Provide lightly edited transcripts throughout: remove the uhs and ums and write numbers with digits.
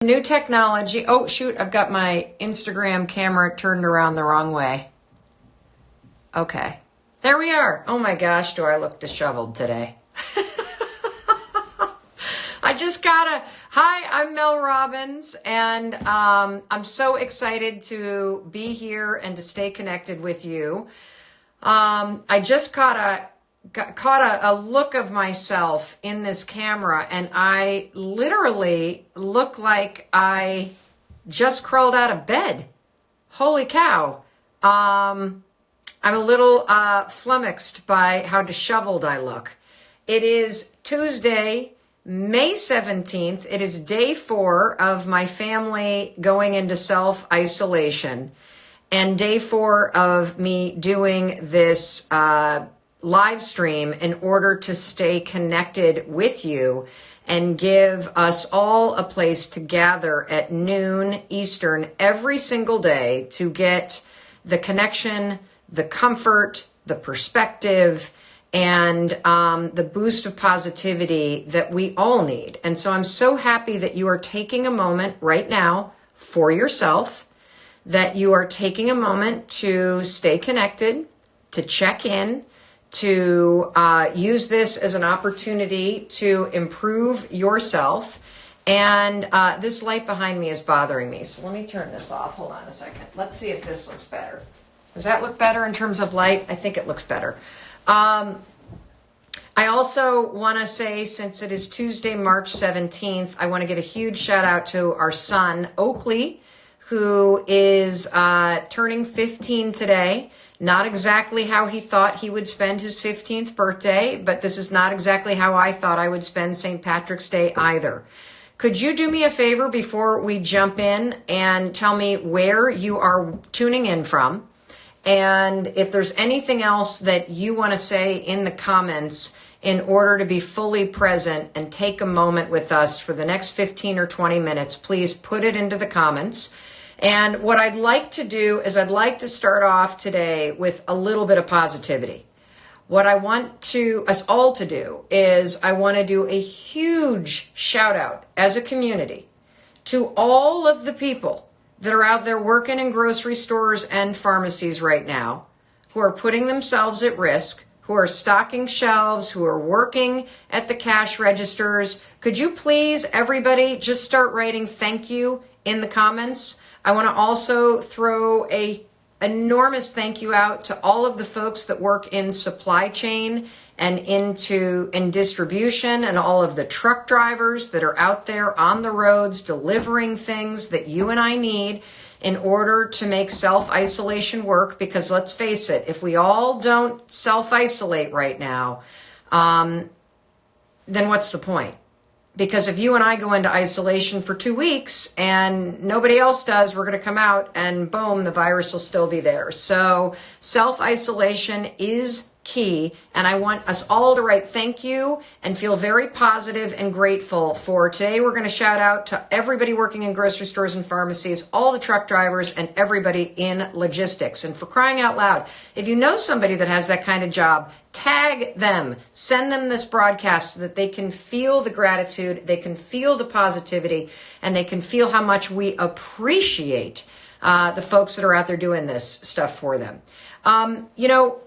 New technology. Oh, shoot, I've got my Instagram camera turned around the wrong way. Okay. There we are. Oh my gosh, do I look disheveled today? Hi, I'm Mel Robbins, and I'm so excited to be here and to stay connected with you. I just caught a look of myself in this camera, and I literally look like I just crawled out of bed. Holy cow. I'm a little flummoxed by how disheveled I look. It is Tuesday, May 17th. It is day 4 of my family going into self-isolation, and day 4 of me doing this live stream in order to stay connected with you and give us all a place to gather at noon Eastern every single day to get the connection, the comfort, the perspective, and the boost of positivity that we all need. And so I'm so happy that you are taking a moment right now for yourself, that you are taking a moment to stay connected, to check in, to use this as an opportunity to improve yourself. And this light behind me is bothering me. So let me turn this off. Hold on a second. Let's see if this looks better. Does that look better in terms of light? I think it looks better. I also want to say, since it is Tuesday, March 17th, I want to give a huge shout out to our son, Oakley, who is turning 15 today. Not exactly how he thought he would spend his 15th birthday, but this is not exactly how I thought I would spend St. Patrick's Day either. Could you do me a favor before we jump in and tell me where you are tuning in from? And if there's anything else that you want to say in the comments in order to be fully present and take a moment with us for the next 15 or 20 minutes, please put it into the comments. And what I'd like to do is I'd like to start off today with a little bit of positivity. What I want us all to do is I want to do a huge shout out as a community to all of the people that are out there working in grocery stores and pharmacies right now, who are putting themselves at risk, who are stocking shelves, who are working at the cash registers. Could you please, everybody, just start writing thank you in the comments? I want to also throw a enormous thank you out to all of the folks that work in supply chain and in distribution, and all of the truck drivers that are out there on the roads delivering things that you and I need in order to make self-isolation work. Because let's face it, if we all don't self-isolate right now, then what's the point? Because if you and I go into isolation for 2 weeks and nobody else does, we're going to come out and boom, the virus will still be there. So self-isolation is key. And I want us all to write thank you and feel very positive and grateful for today. We're going to shout out to everybody working in grocery stores and pharmacies, all the truck drivers, and everybody in logistics. And for crying out loud, if you know somebody that has that kind of job, tag them, send them this broadcast so that they can feel the gratitude, they can feel the positivity, and they can feel how much we appreciate the folks that are out there doing this stuff for them.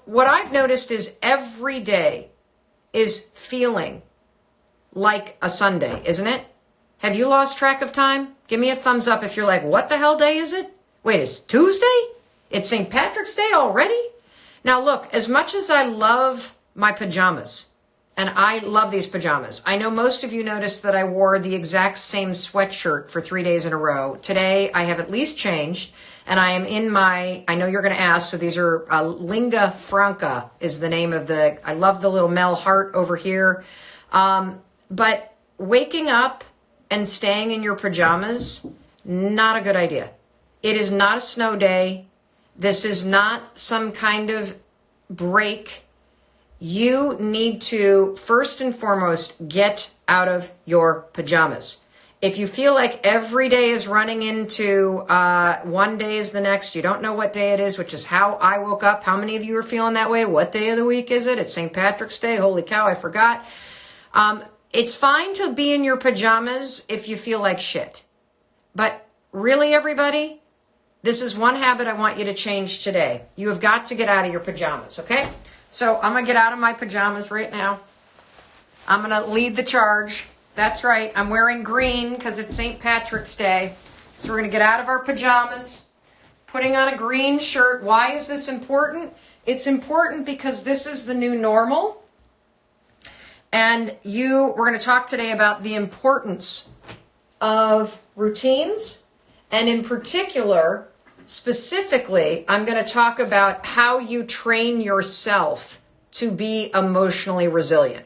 What I've noticed is every day is feeling like a Sunday, isn't it? Have you lost track of time? Give me a thumbs up if you're like, what the hell day is it? Wait, it's Tuesday? It's St. Patrick's Day already? Now look, as much as I love my pajamas, and I love these pajamas, I know most of you noticed that I wore the exact same sweatshirt for 3 days in a row. Today, I have at least changed, and I am in I know you're going to ask, so these are Linga Franca is the name of I love the little Mel heart over here. But waking up and staying in your pajamas, not a good idea. It is not a snow day. This is not some kind of break. You need to, first and foremost, get out of your pajamas. If you feel like every day is running into one day is the next, you don't know what day it is, which is how I woke up. How many of you are feeling that way? What day of the week is it? It's St. Patrick's Day. Holy cow, I forgot. It's fine to be in your pajamas if you feel like shit. But really, everybody, this is one habit I want you to change today. You have got to get out of your pajamas, okay? So I'm going to get out of my pajamas right now. I'm going to lead the charge. That's right. I'm wearing green because it's St. Patrick's Day. So we're going to get out of our pajamas, putting on a green shirt. Why is this important? It's important because this is the new normal. And we're going to talk today about the importance of routines. And in particular, specifically, I'm going to talk about how you train yourself to be emotionally resilient.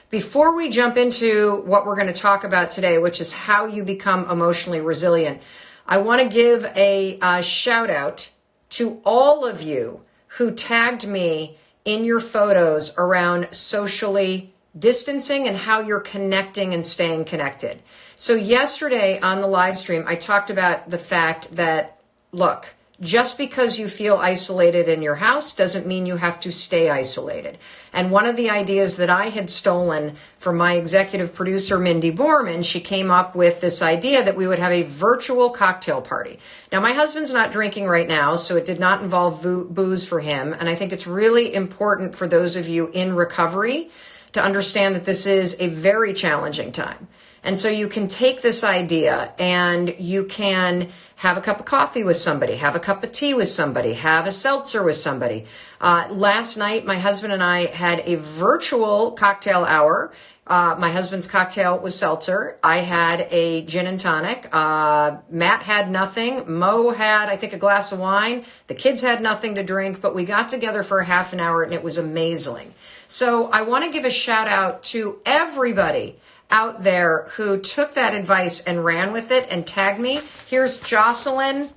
Before we jump into what we're going to talk about today, which is how you become emotionally resilient, I want to give a shout out to all of you who tagged me in your photos around socially distancing and how you're connecting and staying connected. So yesterday on the live stream, I talked about the fact that, look, just because you feel isolated in your house doesn't mean you have to stay isolated. And one of the ideas that I had stolen from my executive producer, Mindy Borman, she came up with this idea that we would have a virtual cocktail party. Now, my husband's not drinking right now, so it did not involve booze for him. And I think it's really important for those of you in recovery to understand that this is a very challenging time. And so you can take this idea and you can have a cup of coffee with somebody, have a cup of tea with somebody, have a seltzer with somebody. Last night, my husband and I had a virtual cocktail hour. My husband's cocktail was seltzer. I had a gin and tonic. Matt had nothing. Mo had, I think, a glass of wine. The kids had nothing to drink, but we got together for a half an hour and it was amazing. So I want to give a shout out to everybody out there who took that advice and ran with it and tagged me. Here's Jocelyn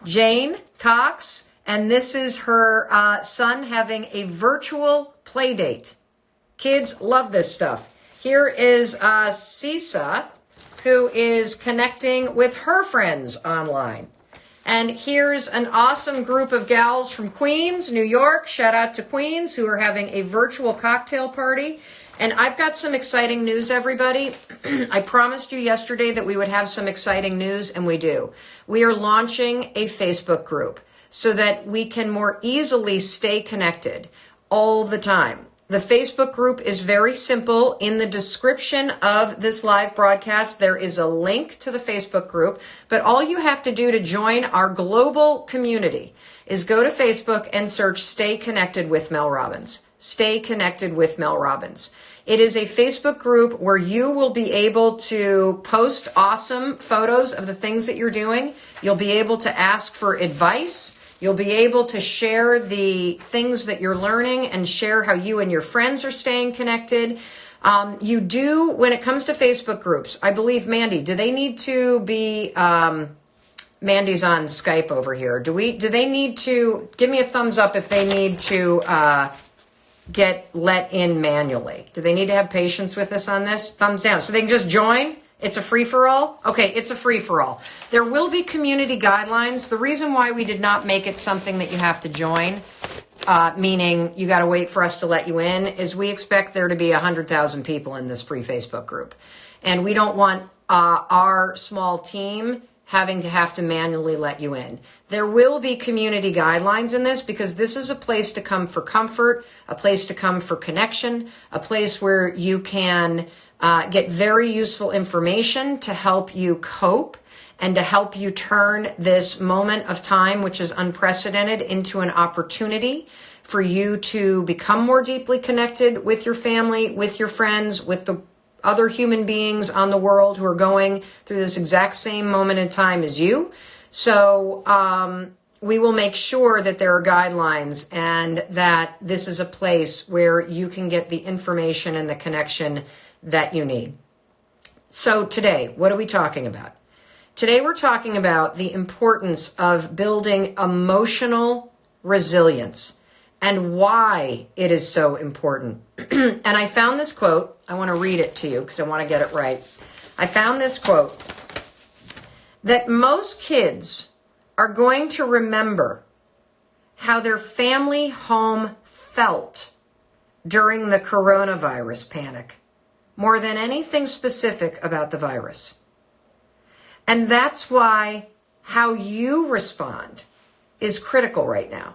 Jane Cox, and this is her son having a virtual play date. Kids love this stuff. Here is Sisa, who is connecting with her friends online. And here's an awesome group of gals from Queens, New York. Shout out to Queens, who are having a virtual cocktail party. And I've got some exciting news, everybody. I promised you yesterday that we would have some exciting news, and we do. We are launching a Facebook group so that we can more easily stay connected all the time. The Facebook group is very simple. In the description of this live broadcast, there is a link to the Facebook group, but all you have to do to join our global community is go to Facebook and search Stay Connected with Mel Robbins. Stay Connected with Mel Robbins. It is a Facebook group where you will be able to post awesome photos of the things that you're doing. You'll be able to ask for advice. You'll be able to share the things that you're learning and share how you and your friends are staying connected. You do, when it comes to Facebook groups, I believe, Mandy, do they need to be, Mandy's on Skype over here. Do they need to, give me a thumbs up if they need to get let in manually. Do they need to have patience with us on this? Thumbs down. So they can just join? It's a free-for-all? Okay, it's a free-for-all. There will be community guidelines. The reason why we did not make it something that you have to join, meaning you got to wait for us to let you in, is we expect there to be 100,000 people in this free Facebook group. And we don't want our small team having to have to manually let you in. There will be community guidelines in this because this is a place to come for comfort, a place to come for connection, a place where you can get very useful information to help you cope and to help you turn this moment of time, which is unprecedented, into an opportunity for you to become more deeply connected with your family, with your friends, with the other human beings on the world who are going through this exact same moment in time as you. So we will make sure that there are guidelines and that this is a place where you can get the information and the connection that you need. So today, what are we talking about? Today we're talking about the importance of building emotional resilience and why it is so important. And I found this quote. I want to read it to you because I want to get it right. I found this quote that most kids are going to remember how their family home felt during the coronavirus panic more than anything specific about the virus. And that's why how you respond is critical right now.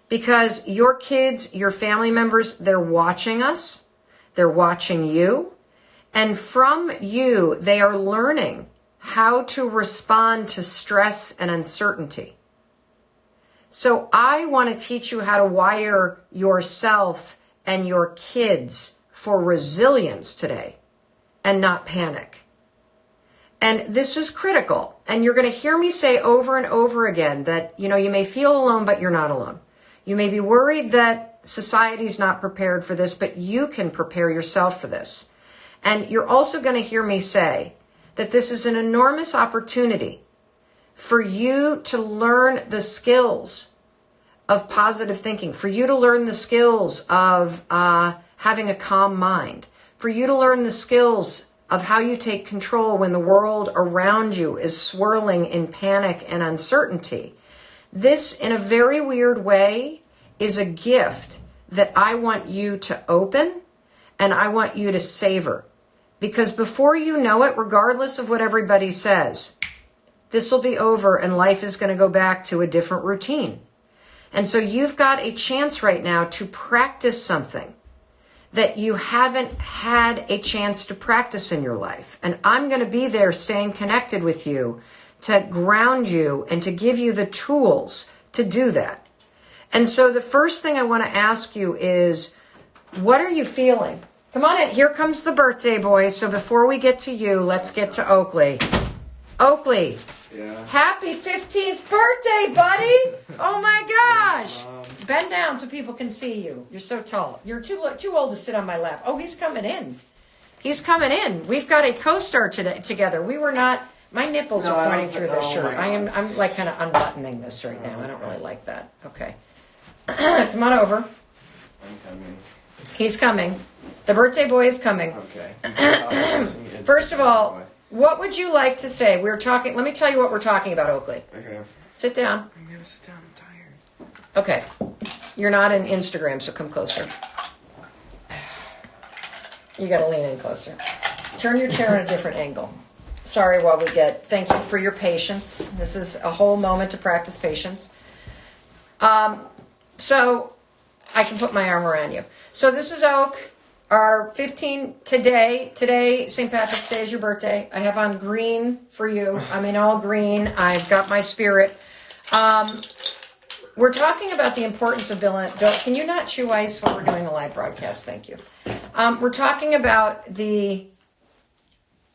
Because your kids, your family members, they're watching us. They're watching you. And from you, they are learning how to respond to stress and uncertainty. So I want to teach you how to wire yourself and your kids for resilience today and not panic. And this is critical. And you're going to hear me say over and over again that, you may feel alone, but you're not alone. You may be worried that society's not prepared for this, but you can prepare yourself for this. And you're also going to hear me say that this is an enormous opportunity for you to learn the skills of positive thinking, for you to learn the skills of having a calm mind, for you to learn the skills of how you take control when the world around you is swirling in panic and uncertainty. This, in a very weird way, is a gift that I want you to open and I want you to savor. Because before you know it, regardless of what everybody says, this will be over and life is going to go back to a different routine. And so you've got a chance right now to practice something that you haven't had a chance to practice in your life. And I'm going to be there staying connected with you to ground you and to give you the tools to do that. And so the first thing I want to ask you is, what are you feeling? Come on in. Here comes the birthday boy. So before we get to you, let's get to Oakley. Oakley. Yeah. Happy 15th birthday, buddy. Oh my gosh. Bend down so people can see you. You're so tall. You're too old to sit on my lap. Oh, he's coming in. He's coming in. We've got a co-star together. We were not, my nipples are pointing through this shirt. I'm like kind of unbuttoning this right now. I don't really like that. Okay. Come on over. I'm coming. He's coming. The birthday boy is coming. Okay. First of all, what would you like to say? Let me tell you what we're talking about, Oakley. Okay. Sit down. I'm gonna sit down. I'm tired. Okay. You're not in Instagram, so come closer. You gotta lean in closer. Turn your chair in a different angle. Sorry while we get, thank you for your patience. This is a whole moment to practice patience. So I can put my arm around you. So this is Oak, our 15 today. Today, St. Patrick's Day is your birthday. I have on green for you. I'm in all green. I've got my spirit. We're talking about the importance of building. Can you not chew ice while we're doing a live broadcast? Thank you. We're talking about the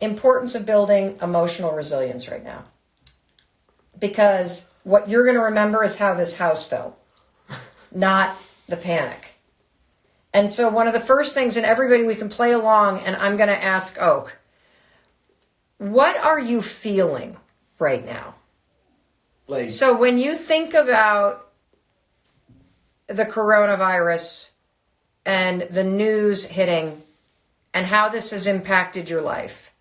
importance of building emotional resilience right now. Because what you're going to remember is how this house felt, not the panic. And so one of the first things, and everybody, we can play along, and I'm going to ask Oak, what are you feeling right now? So when you think about the coronavirus and the news hitting and how this has impacted your life,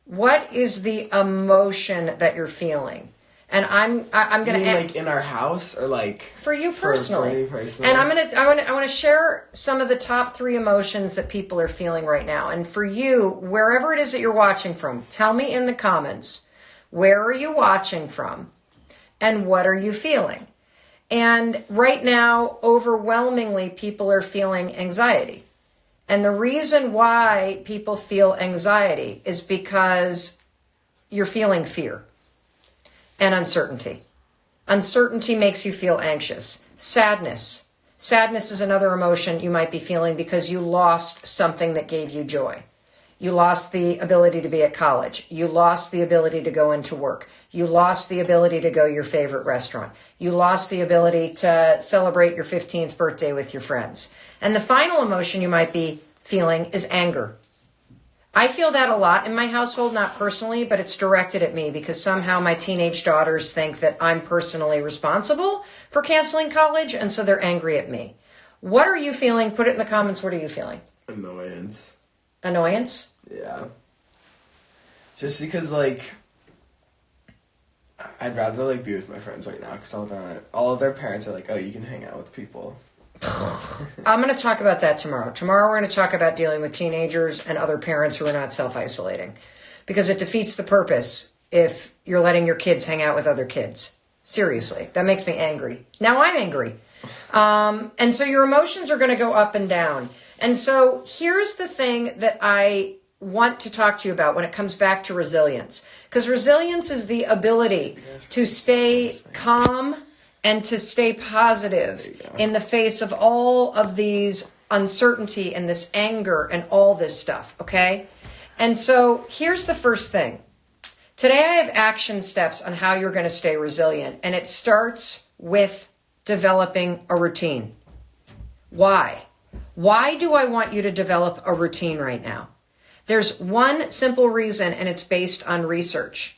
what is the emotion that you're feeling? And I'm going to like in our house or like for you personally. For me personally. And I want to share some of the top 3 emotions that people are feeling right now. And for you, wherever it is that you're watching from, tell me in the comments, where are you watching from and what are you feeling? And right now, overwhelmingly, people are feeling anxiety. And the reason why people feel anxiety is because you're feeling fear and uncertainty. Uncertainty makes you feel anxious. Sadness. Sadness is another emotion you might be feeling because you lost something that gave you joy. You lost the ability to be at college. You lost the ability to go into work. You lost the ability to go to your favorite restaurant. You lost the ability to celebrate your 15th birthday with your friends. And the final emotion you might be feeling is anger. I feel that a lot in my household, not personally, but it's directed at me because somehow my teenage daughters think that I'm personally responsible for canceling college, and so they're angry at me. What are you feeling? Put it in the comments. What are you feeling? Annoyance. Annoyance? Yeah. Just because, like, I'd rather, like, be with my friends right now because all of their parents are like, oh, you can hang out with people. I'm going to talk about that tomorrow. Tomorrow we're going to talk about dealing with teenagers and other parents who are not self-isolating because it defeats the purpose if you're letting your kids hang out with other kids. Seriously, that makes me angry. Now I'm angry. And so your emotions are going to go up and down. And so here's the thing that I want to talk to you about when it comes back to resilience. Because resilience is the ability to stay calm and to stay positive in the face of all of these uncertainty and this anger and all this stuff, okay? And so here's the first thing. Today I have action steps on how you're going to stay resilient, and it starts with developing a routine. Why? Why do I want you to develop a routine right now? There's one simple reason, and it's based on research.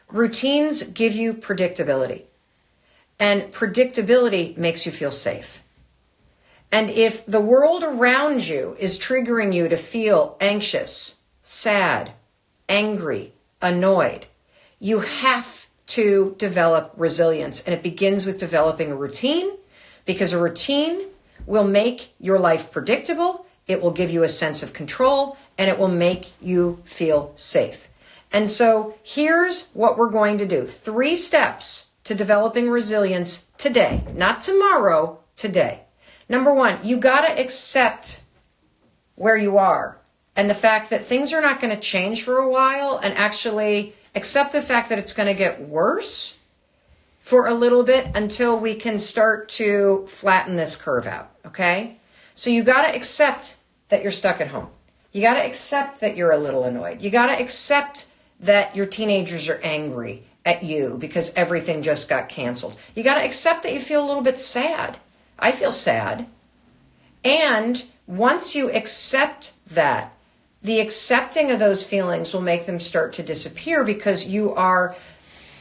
Routines give you predictability, and predictability makes you feel safe. And if the world around you is triggering you to feel anxious, sad, angry, annoyed, you have to develop resilience. And it begins with developing a routine, because a routine will make your life predictable. It will give you a sense of control, and it will make you feel safe. And so here's what we're going to do. 3 steps to developing resilience today, not tomorrow, today. Number 1, you got to accept where you are and the fact that things are not going to change for a while, and actually accept the fact that it's going to get worse for a little bit until we can start to flatten this curve out, okay? So you got to accept that you're stuck at home. You got to accept that you're a little annoyed. You got to accept that your teenagers are angry at you because everything just got canceled. You got to accept that you feel a little bit sad. I feel sad. And once you accept that, the accepting of those feelings will make them start to disappear, because you are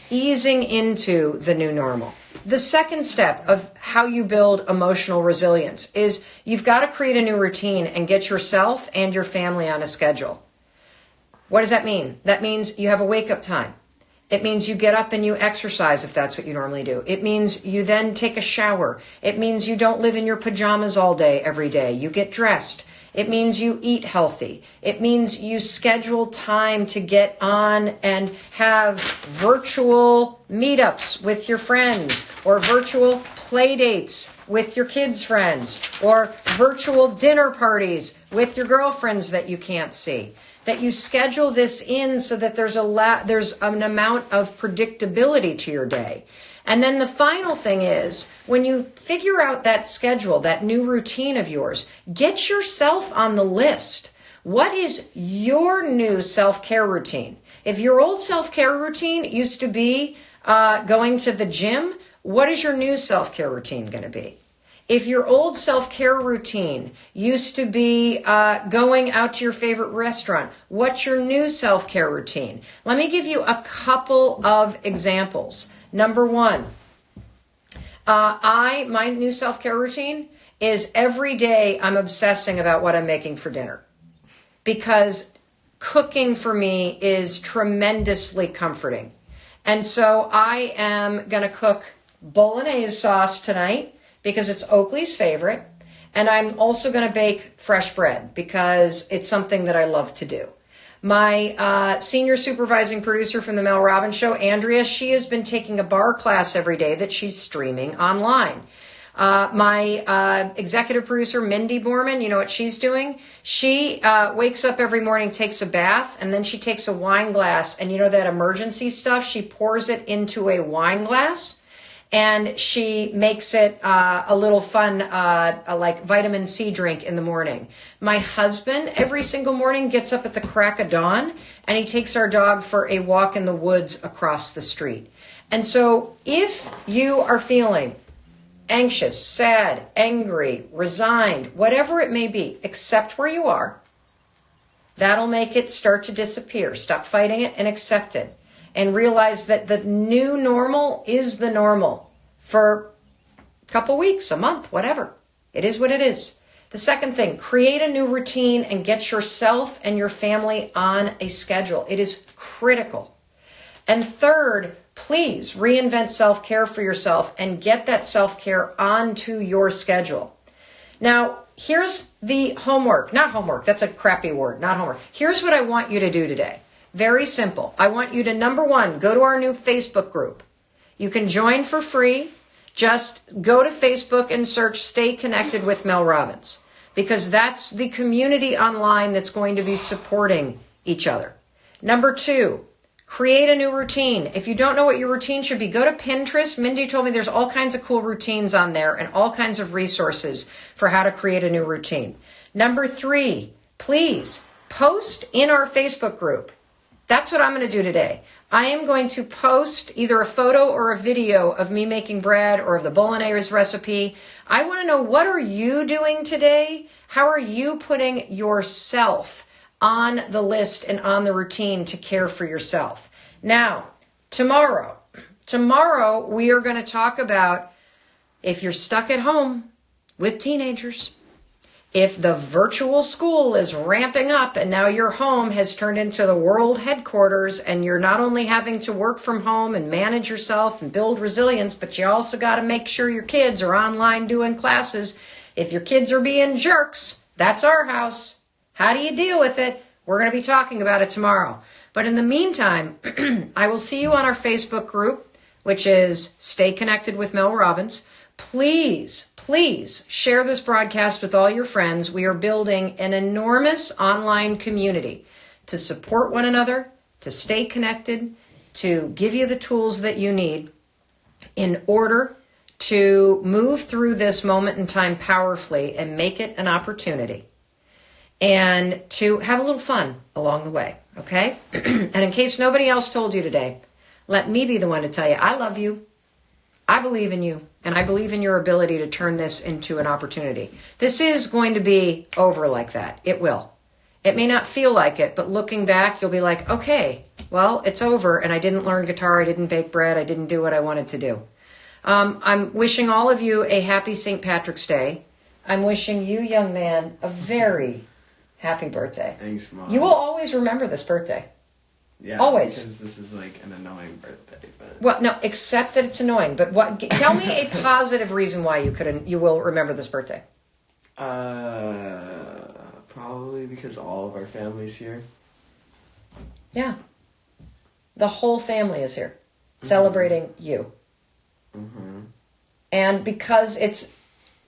easing into the new normal. The second step of how you build emotional resilience is you've got to create a new routine and get yourself and your family on a schedule. What does that mean? That means you have a wake-up time. It means you get up and you exercise if that's what you normally do. It means you then take a shower. It means you don't live in your pajamas all day, every day. You get dressed. It means you eat healthy. It means you schedule time to get on and have virtual meetups with your friends, or virtual play dates with your kids' friends, or virtual dinner parties with your girlfriends that you can't see. That you schedule this in so that there's an amount of predictability to your day. And then the final thing is, when you figure out that schedule, that new routine of yours, get yourself on the list. What is your new self-care routine? If your old self-care routine used to be going to the gym, what is your new self-care routine going to be? If your old self-care routine used to be going out to your favorite restaurant, what's your new self-care routine? Let me give you a couple of examples. Number 1, my new self-care routine is every day I'm obsessing about what I'm making for dinner, because cooking for me is tremendously comforting. And so I am going to cook bolognese sauce tonight because it's Oakley's favorite. And I'm also going to bake fresh bread because it's something that I love to do. My senior supervising producer from the Mel Robbins show, Andrea, she has been taking a bar class every day that she's streaming online. My executive producer, Mindy Borman, you know what she's doing? She wakes up every morning, takes a bath, and then she takes a wine glass, and you know that emergency stuff? She pours it into a wine glass, and she makes it a little fun, like vitamin C drink in the morning. My husband, every single morning, gets up at the crack of dawn, and he takes our dog for a walk in the woods across the street. And so if you are feeling anxious, sad, angry, resigned, whatever it may be, accept where you are. That'll make it start to disappear. Stop fighting it and accept it. And realize that the new normal is the normal for a couple weeks, a month, whatever. It is what it is. The second thing, create a new routine and get yourself and your family on a schedule. It is critical. And third, please reinvent self-care for yourself and get that self-care onto your schedule. Now, here's the homework. Not homework. That's a crappy word. Not homework. Here's what I want you to do today. Very simple. I want you to, number one, go to our new Facebook group. You can join for free. Just go to Facebook and search Stay Connected with Mel Robbins, because that's the community online that's going to be supporting each other. Number two, create a new routine. If you don't know what your routine should be, go to Pinterest. Mindy told me there's all kinds of cool routines on there and all kinds of resources for how to create a new routine. Number three, please post in our Facebook group. That's what I'm going to do today. I am going to post either a photo or a video of me making bread or of the bolognese recipe. I want to know, what are you doing today? How are you putting yourself on the list and on the routine to care for yourself? Now, tomorrow we are going to talk about if you're stuck at home with teenagers, if the virtual school is ramping up and now your home has turned into the world headquarters and you're not only having to work from home and manage yourself and build resilience, but you also got to make sure your kids are online doing classes. If your kids are being jerks, that's our house. How do you deal with it? We're going to be talking about it tomorrow. But in the meantime, I will see you on our Facebook group, which is Stay Connected with Mel Robbins. Please share this broadcast with all your friends. We are building an enormous online community to support one another, to stay connected, to give you the tools that you need in order to move through this moment in time powerfully and make it an opportunity, and to have a little fun along the way, okay? And in case nobody else told you today, let me be the one to tell you, I love you. I believe in you, and I believe in your ability to turn this into an opportunity. This is going to be over like that. It will. It may not feel like it, but looking back, you'll be like, okay, well, it's over, and I didn't learn guitar, I didn't bake bread, I didn't do what I wanted to do. I'm wishing all of you a happy St. Patrick's Day. I'm wishing you, young man, a very happy birthday. Thanks, Mom. You will always remember this birthday. Yeah, always. Because this is like an annoying birthday. But Well, no, except that it's annoying. But what? Tell me a positive reason why you will remember this birthday. Probably because all of our family's here. Yeah. The whole family is here celebrating you. Mm-hmm. And because it's...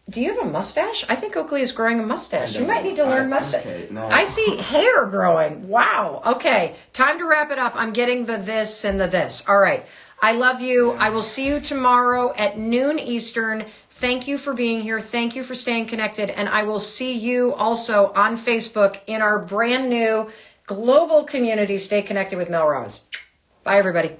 Do you have a mustache? I think Oakley is growing a mustache. You might need to learn mustache. Okay, no. I see hair growing. Wow. Okay. Time to wrap it up. I'm getting the this and the this. All right. I love you. I will see you tomorrow at noon Eastern. Thank you for being here. Thank you for staying connected. And I will see you also on Facebook in our brand new global community, Stay Connected with Mel Robbins. Bye, everybody.